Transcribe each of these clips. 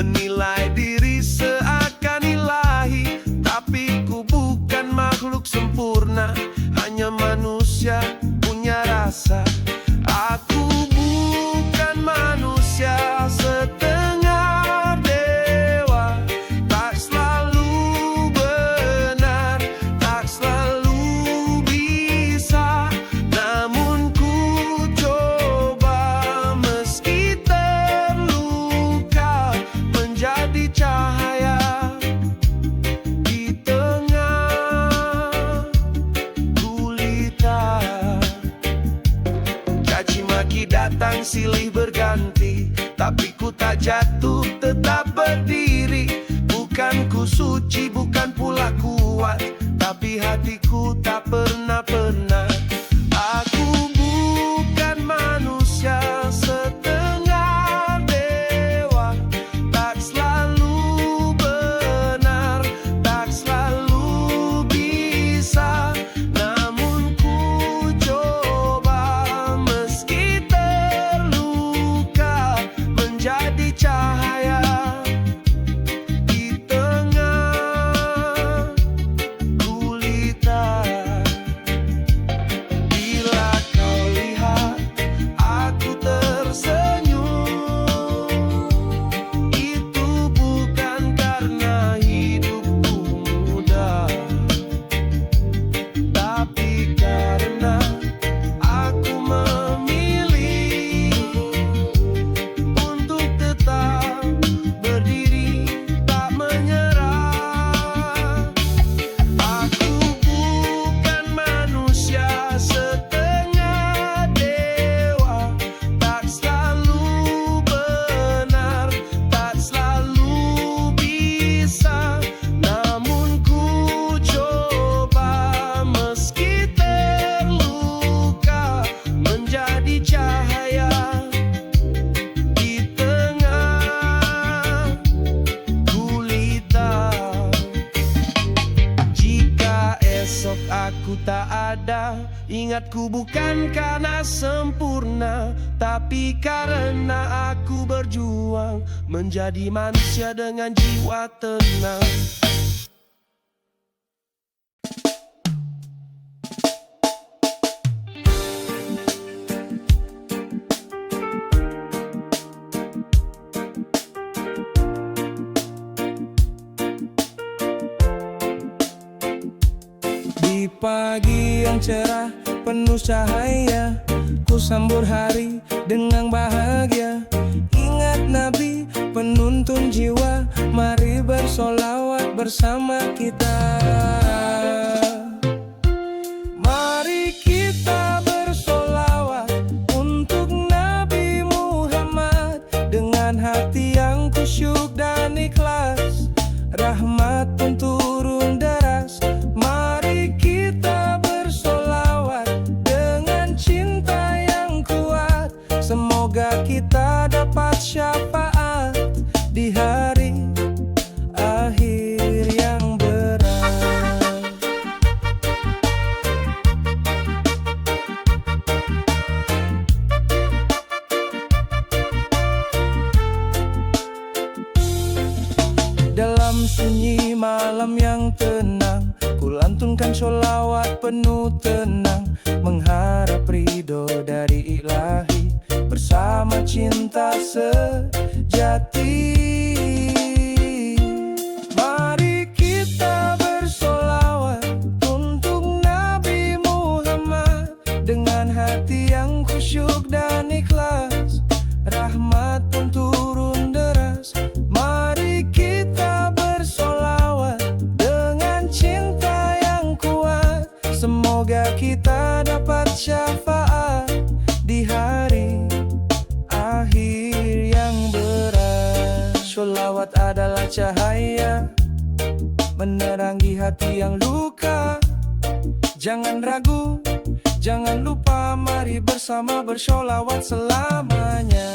Menilai diri seakan ilahi, tapi ku bukan makhluk sempurna, hanya manusia punya rasa. Aku bukan manusia setengah dewa, tak selalu benar, tak selalu bisa. Namun ku coba meski terluka, menjadi cahaya di tengah gulita. Caci maki datang silih berganti, tapi ku tak jatuh, tetap berdiri. Bukan ku suci, bukan pula kuat, tapi hatiku tak pernah penat. Aku bukan manusia setengah dewa, tak selalu benar, tak selalu bisa. Namun ku coba meski terluka, menjadi cahaya di tengah gulita. Bila kau lihat aku tersenyum, itu bukan karena hidupku mudah, tapi karena aku memilih untuk tetap berdiri, tak menyerah. Aku bukan manusia setengah dewa, tak selalu benar, tak selalu bisa. Namun ku coba meski terluka, menjadi cahaya di tengah gulita. Jika esok aku tak ada, ingat ku bukan karena sempurna, tapi karena aku berjuang menjadi manusia dengan jiwa tenang. Di pagi yang cerah penuh cahaya, ku sambut hari dengan bahagia. Ingat Nabi penuntun jiwa, mari bersolawat bersama kita. Mari kita bersolawat untuk Nabi Muhammad dengan hati yang khusyuk dan ikhlas. Rahmat pun turun deras. Mari kita bersolawat dengan cinta yang kuat. Semoga kita dapat syafaat di hari akhir yang berat. Dalam sunyi malam yang tenang, ku lantunkan sholawat penuh tenang, mengharap ridho dari ilahi bersama cinta sejati. Mari kita bersolawat untuk Nabi Muhammad dengan hati yang khusyuk dan ikhlas. Rahmat pun turun deras. Mari kita bersolawat dengan cinta yang kuat. Semoga kita dapat syafaat di hari akhir yang berat. Sholawat adalah cahaya menerangi hati yang luka. Jangan ragu, jangan lupa, mari bersama bersholawat selamanya.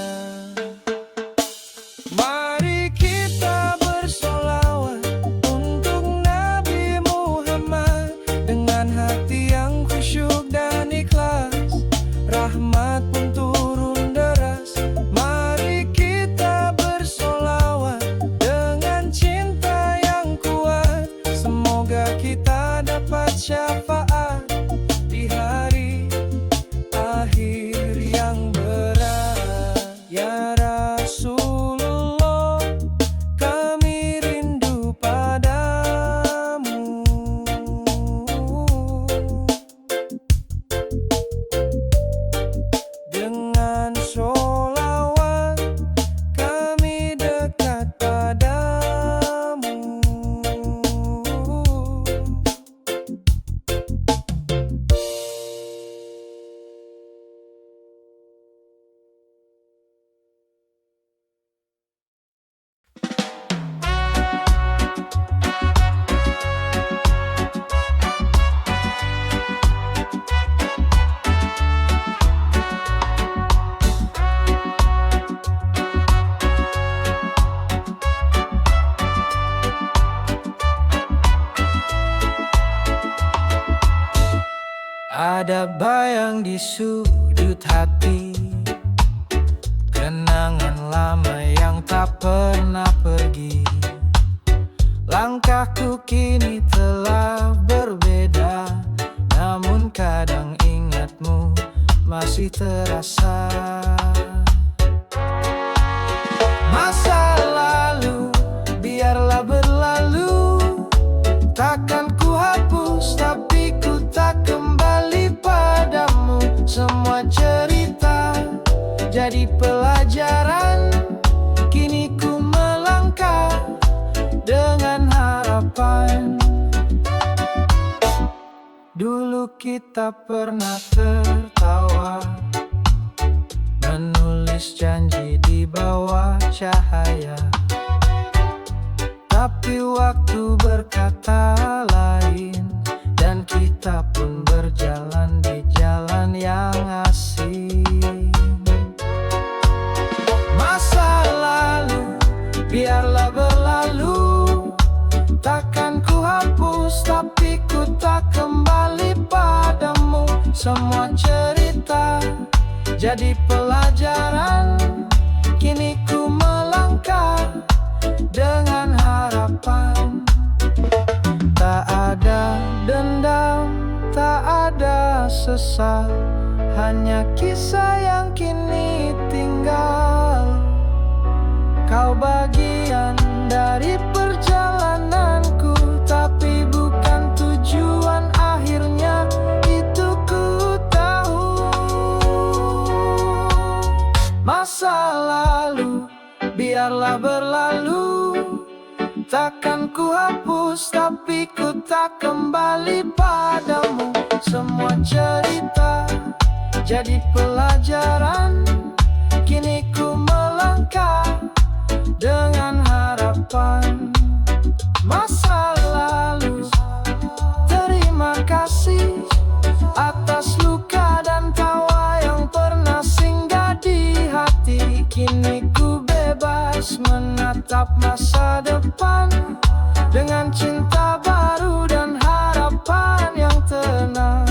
Mari kita bersolawat untuk Nabi Muhammad dengan hati yang khusyuk dan ikhlas. Rahmat pun turun deras. Mari kita bersolawat Ada bayang di sudut hati, kenangan lama yang tak pernah pergi. Langkahku kini telah berbeda, namun kadang ingatmu masih terasa. Masa lalu biarlah berlalu, takkan ku hapus tapi ku tak kembali padamu. Semua cerita jadi pelajaran, kini ku melangkah dengan harapan. Dulu kita pernah tertawa, menulis janji di bawah cahaya. Tapi waktu berkata lain, dan kita pun berjalan di jalan yang asing. Masa lalu biarlah berlalu, takkan ku hapus tapi ku tak kembali padamu. Semua cerita jadi pelajaran, kini ku melangkah dengan harapan. Tak ada dendam, tak ada sesal, hanya kisah yang kini tinggal. Kau bagian dari perjalananku, tapi bukan tujuan akhirnya, itu ku tahu. Masa lalu biarlah berlalu, takkan ku hapus tapi ku tak kembali padamu. Semua cerita jadi pelajaran, kini ku melangkah dengan harapan. Masa lalu, terima kasih atas luka dan tawa yang pernah singgah di hati. Kini ku bebas menatap masa depan dengan cinta baru dan harapan yang tenang.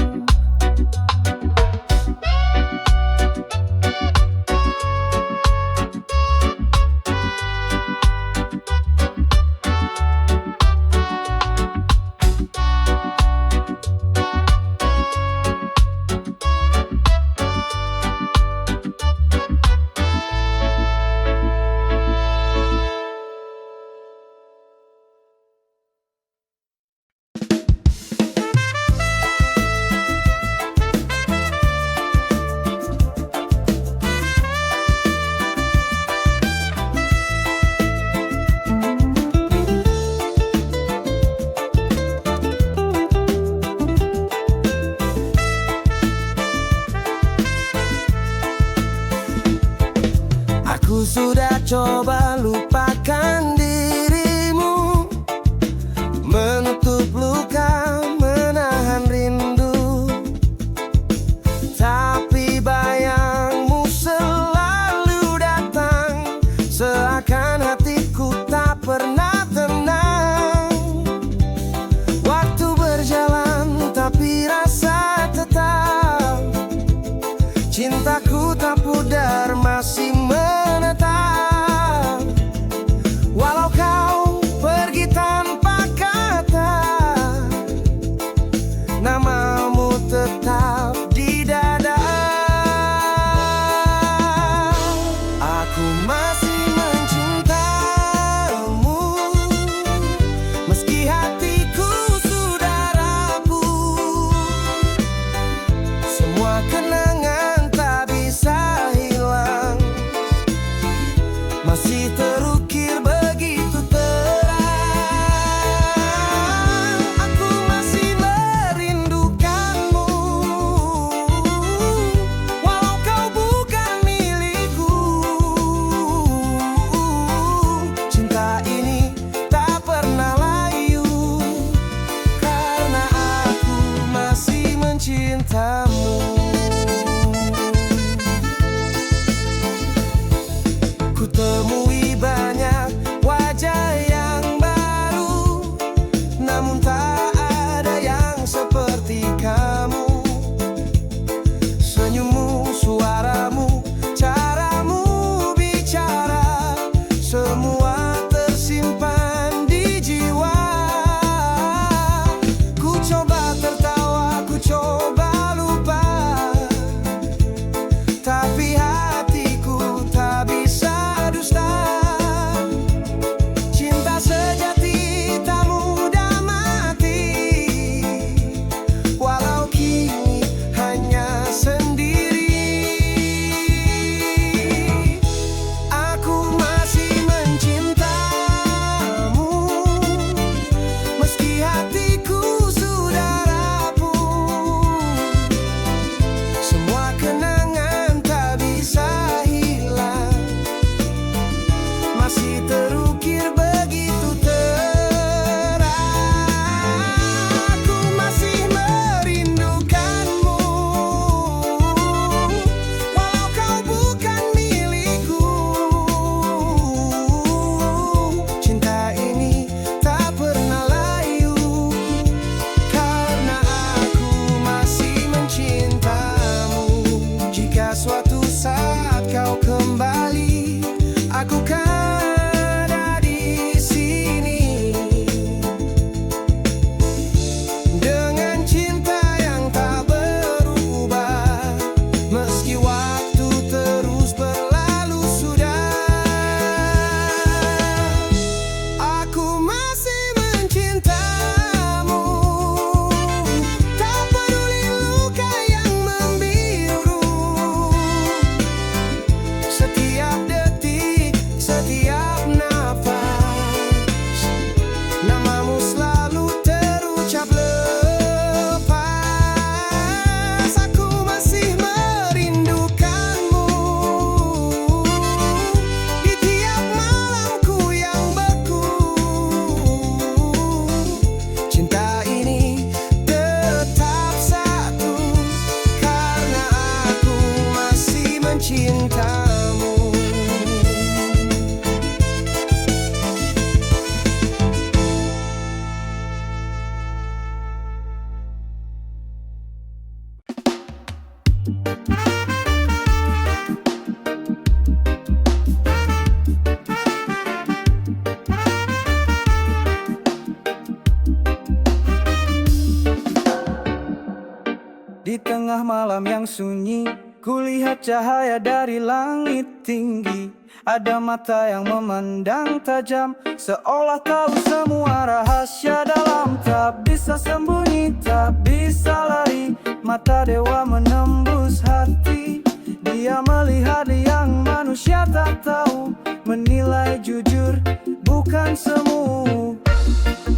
tengah malam yang sunyi, kulihat cahaya dari langit tinggi. Ada mata yang memandang tajam, seolah tahu semua rahasia dalam. Tak bisa sembunyi, tak bisa lari, mata dewa menembus hati. Dia melihat yang manusia tak tahu, menilai jujur bukan semu.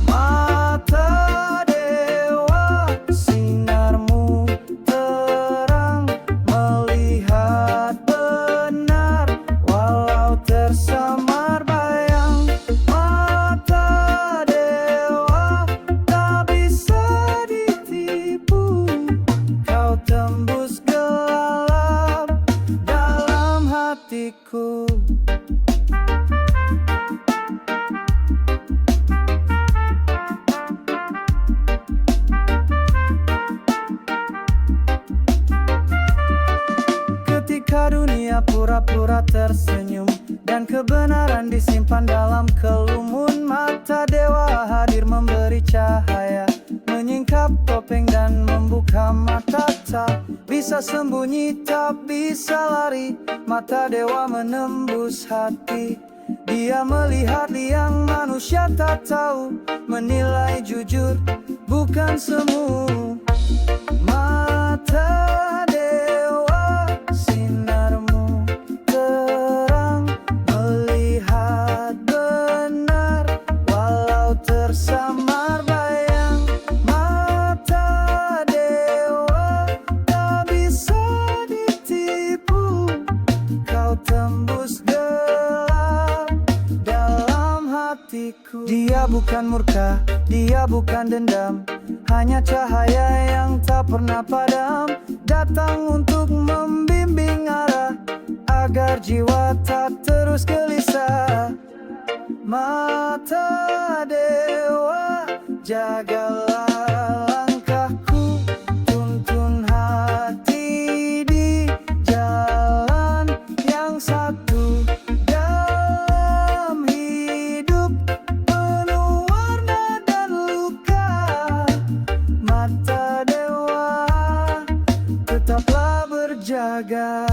Mata dewa, sinarmu terang, melihat benar walau tersamar bayang. Mata dewa tak bisa ditipu, kau tembus gelap dalam hatiku. Ketika dunia pura-pura tersenyum dan kebenaran disimpan dalam kelumun, mata dewa hadir memberi cahaya, menyingkap topeng dan membuka mata. Tak bisa sembunyi, tak bisa lari, mata dewa menembus hati. Dia melihat yang manusia tak tahu, menilai jujur bukan semu. Mata dewa, sinarmu terang, melihat benar walau tersamar bayang. Mata dewa tak bisa ditipu, kau tembus gelap dalam hatiku. Dia bukan murka, dia bukan dendam, hanya cahaya yang tak pernah padam, datang untuk membimbing arah agar jiwa tak terus gelisah. Mata dewa, jagalah langkahku, tuntun hati di jalan yang satu. Dalam hidup penuh warna dan luka, mata dewa tetaplah berjaga.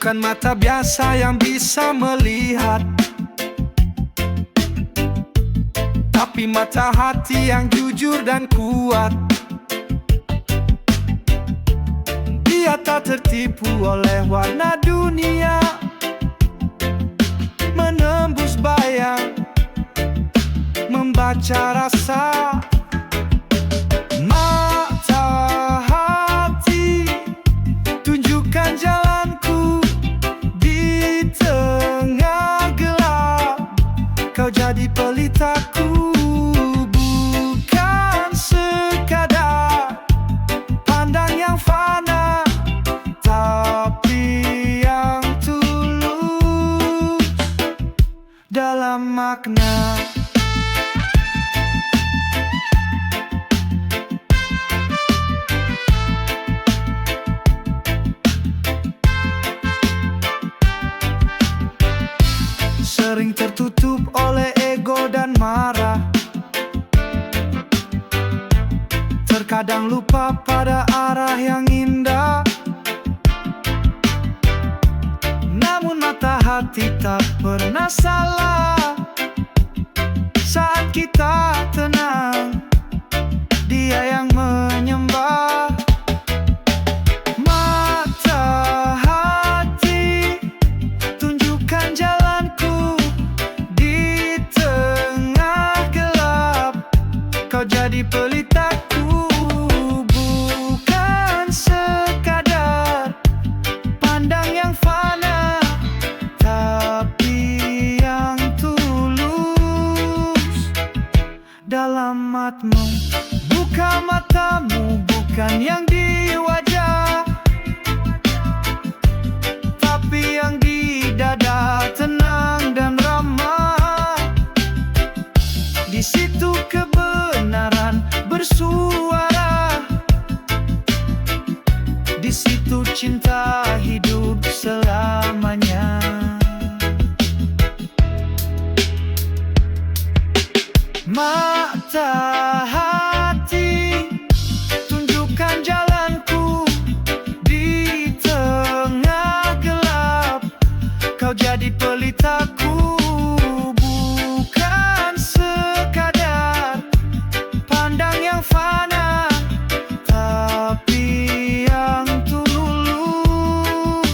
Bukan mata biasa yang bisa melihat, tapi mata hati yang jujur dan kuat. Dia tak tertipu oleh warna dunia, menembus bayang, membaca rasa. Mata hati, tunjukkan jalanku di tengah gelap. Kau jadi pelitaku, bukan sekadar pandang yang fana, tapi yang tulus dalam makna. Sering tertutup oleh ego dan marah, terkadang lupa pada arah yang indah. Namun mata hati tak pernah salah. Saat kita tenang, dia yang menyembah. Mata hati, tunjukkan jalanku di tengah gelap. Kau jadi pelitaku, bukan sekadar pandang selamatmu. Buka matamu, bukan yang di wajah, tapi yang di dada, tenang dan ramah. Di situ kebenaran bersuara, di situ cinta hidup selamanya. Mata hati, tunjukkan jalanku di tengah gelap. Kau jadi pelitaku, bukan sekadar pandang yang fana, tapi yang tulus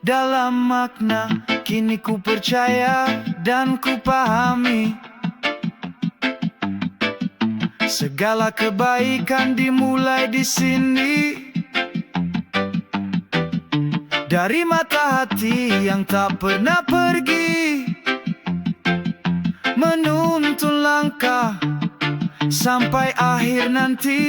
dalam makna. Kini ku percaya dan ku pahami, segala kebaikan dimulai di sini, dari mata hati yang tak pernah pergi, menuntun langkah sampai akhir nanti.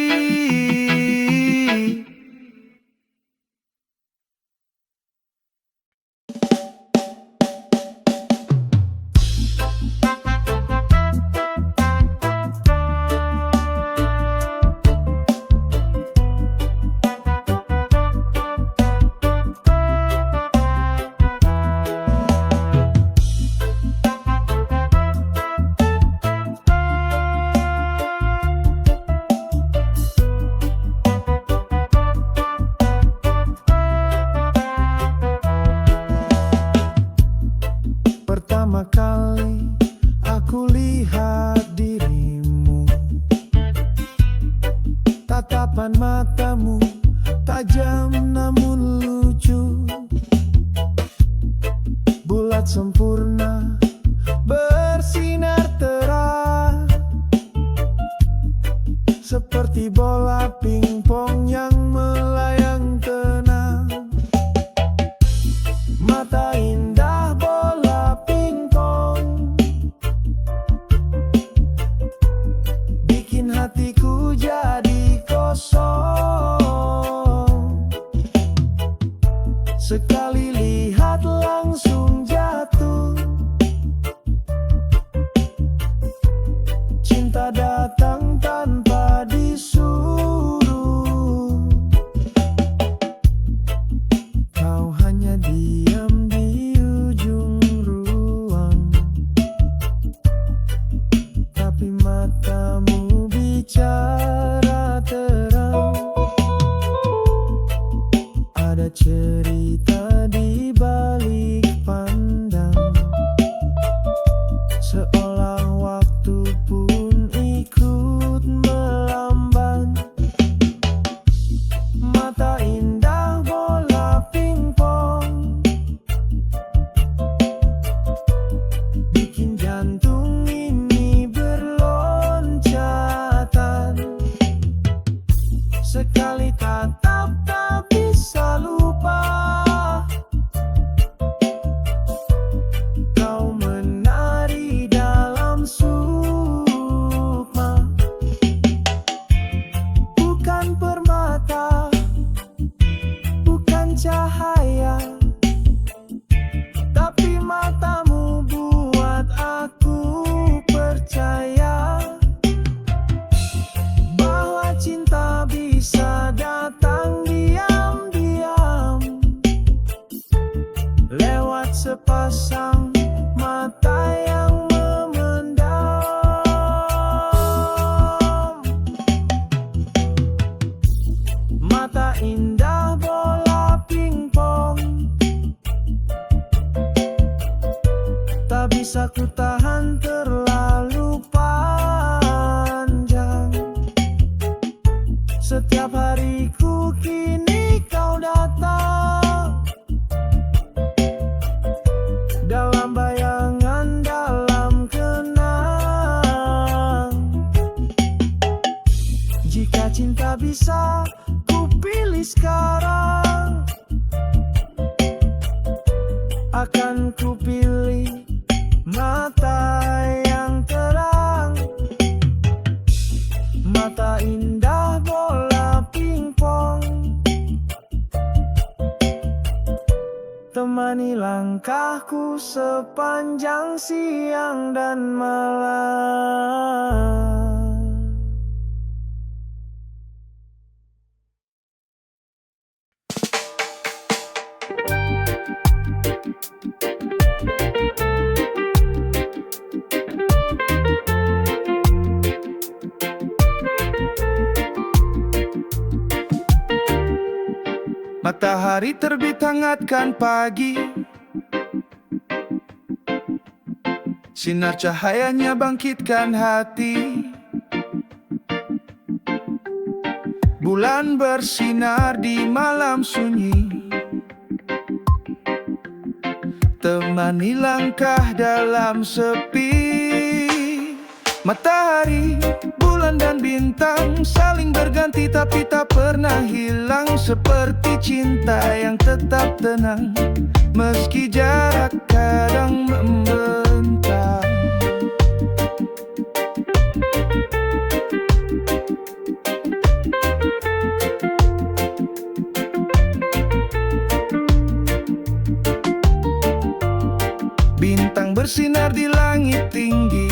Pertama kali aku lihat dirimu, tatapan matamu tajam namun lucu, bulat sempurna bersinar terang, seperti bola pingpong yang melayang tenang. Mata indah bola pingpong, bikin hatiku jadi kosong. Sekali lihat langsung jatuh, cinta datang tanpa disuruh. Kau hanya diam di ujung ruang, tapi matamu bicara terang. Ada cerita di balik pandang, seolah waktu pun ikut melamban. Mata indah bola pingpong, bikin jantung ini berloncatan. Sekali tatap tak bisa lupa, kau menari dalam sukma. Bukan permata, bukan cahaya, tapi matamu buat aku percaya bahwa cinta bisa datang diam-diam, lewat sepasang mata yang memendam. Mata indah bola pingpong, tak bisa ku tahan terlalu panjang. Setiap hariku kini kau datang, dalam bayangan, dalam kenang. Jika cinta bisa ku pilih sekarang, akan ku pilih mata yang terang. langkahku sepanjang siang dan malam. Matahari terbit hangatkan pagi, sinar cahayanya bangkitkan hati. Bulan bersinar di malam sunyi, temani langkah dalam sepi. Matahari, bulan dan bintang saling berganti tapi tak pernah hilang, seperti cinta yang tetap tenang meski jarak kadang membentang. Bintang bersinar di langit tinggi,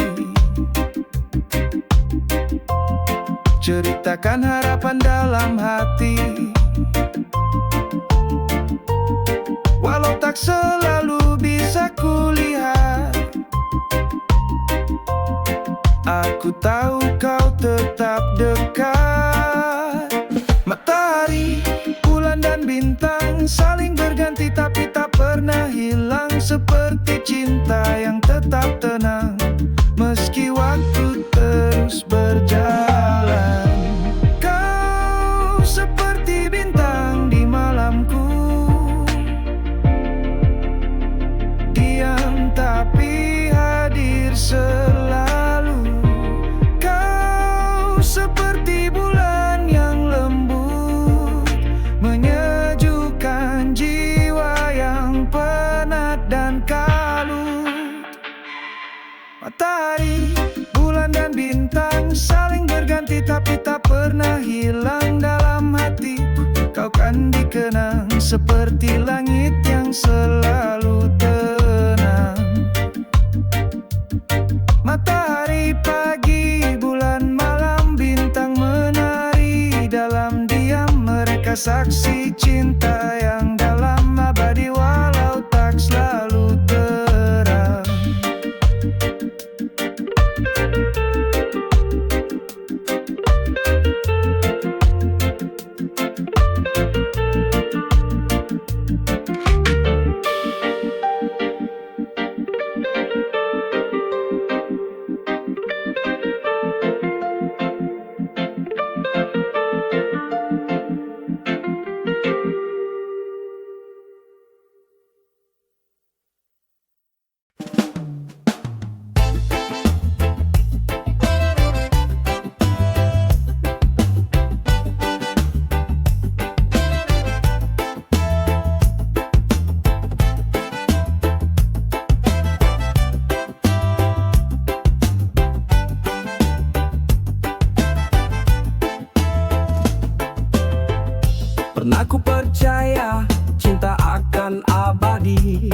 ceritakan harapan dalam hati. Walau tak selalu bisa kulihat, aku tahu kau tetap dekat. Matahari, bulan dan bintang saling berganti tapi tak pernah hilang, seperti cinta yang tetap tenang meski waktu terus berjalan. Kau seperti bintang di malamku, diam tapi hadir selalu. Kau seperti bulan yang lembut, menyejukkan jiwa yang penat dan kalut. Matahari, bulan dan bintang saling berganti tapi tak pernah hilang dalam hatiku. Kau kan dikenang seperti langit yang selalu tenang. Matahari, pagi, bulan, malam, bintang menari dalam diam. Mereka saksi cinta yang dalam, abadi walau tak selalu terang. Pernah ku percaya cinta akan abadi,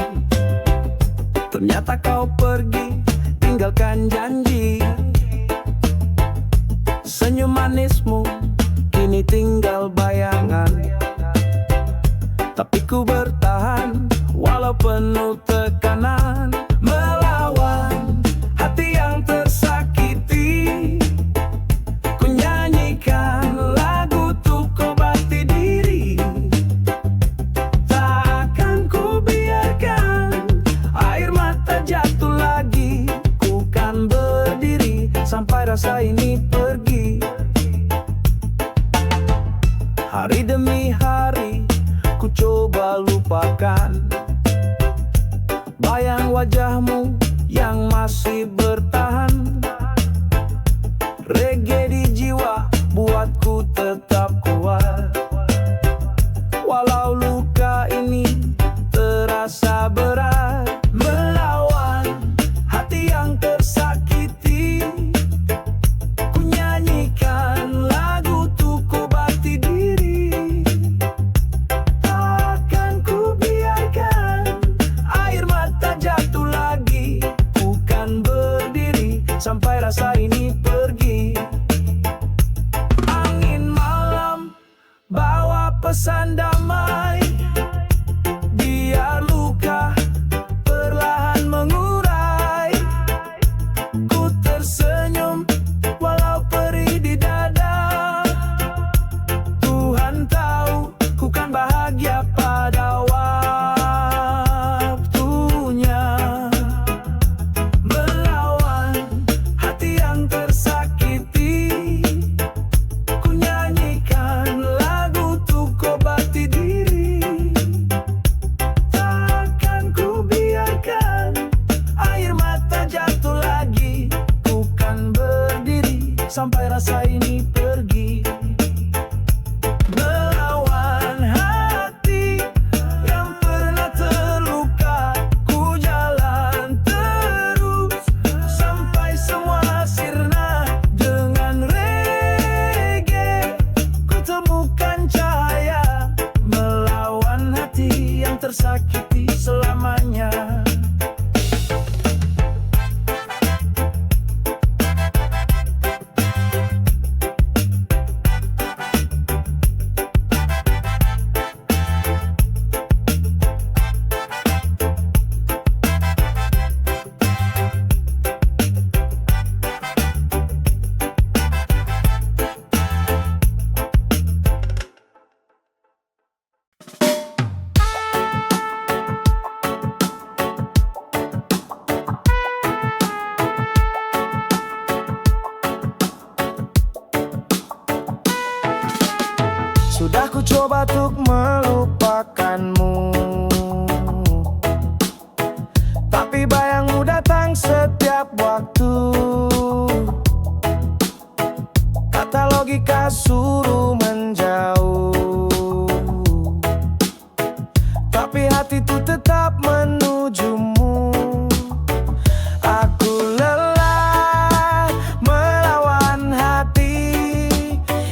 ternyata kau pergi tinggalkan janji. Senyum manismu kini tinggal bayangan, tapi ku bertahan walau penuh tekanan. Melawan hati yang tersakiti, ku nyanyikan lagu untuk obati diri. Takkan ku biarkan air mata jatuh lagi, ku kan berdiri sampai rasa ini pergi. Hari demi hari ku coba lupakan bayang wajahmu yang masih bertahan. Reggae di jiwa buatku tetap kuat, walau luka ini terasa berat. Melawan hati yang tersakiti, ku nyanyikan lagu untuk obati diri. Takkan ku biarkan air pesan damai, biar luka perlahan mengurai. Ku tersenyum walau perih di dada. Tuhan tahu ku kan bahagia pada waktunya. Melawan hati yang tersakiti, ku nyanyikan lagu untuk obati diri. Takkan ku biarkan air mata jatuh lagi. Ku kan berdiri sampai rasa ini pergi. Melawan hati yang pernah terluka, ku jalan terus sampai semua sirna. Dengan reggae ku temukan cahaya, melawan hati yang tersakiti selamanya. Sudah ku coba untuk melupakanmu, tapi bayangmu datang setiap waktu. Kata logika suruh menjauh, tapi hatiku tetap menujumu. Aku lelah melawan hati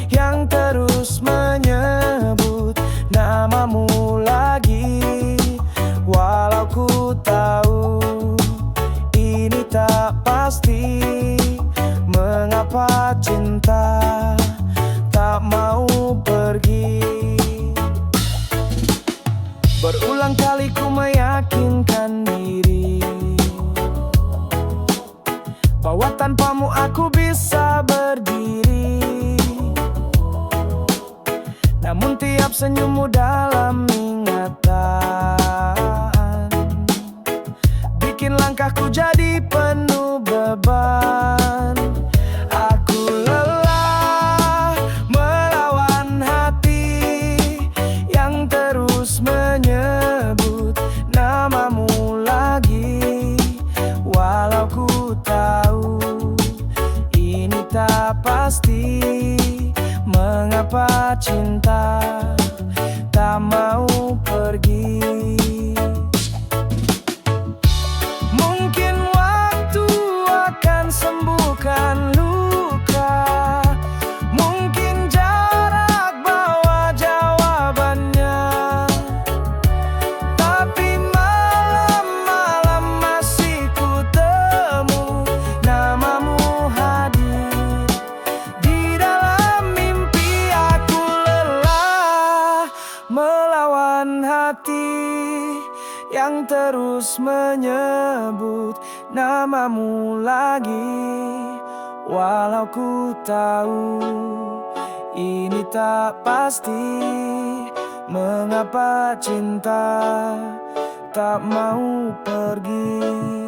yang terus menyebut namamu lagi. Walau ku tahu ini tak pasti, mengapa cinta tak mau pergi. Berulang kali ku meyakinkan diri bahwa tanpamu aku bisa berdiri. Namun tiap senyummu dalam ingatan bikin langkahku jadi penuh beban. Aku lelah melawan hati yang terus menyebut namamu lagi. Walau ku tahu ini tak pasti, mengapa cinta tak mau pergi. Mungkin waktu akan sembuhkan luka, mungkin jarak bawa jawabannya. Tapi malam-malam masih ku temu namamu hadir di dalam mimpi. Aku lelah melawan hati yang terus menyebut namamu lagi. Walau ku tahu ini tak pasti, mengapa cinta tak mau pergi.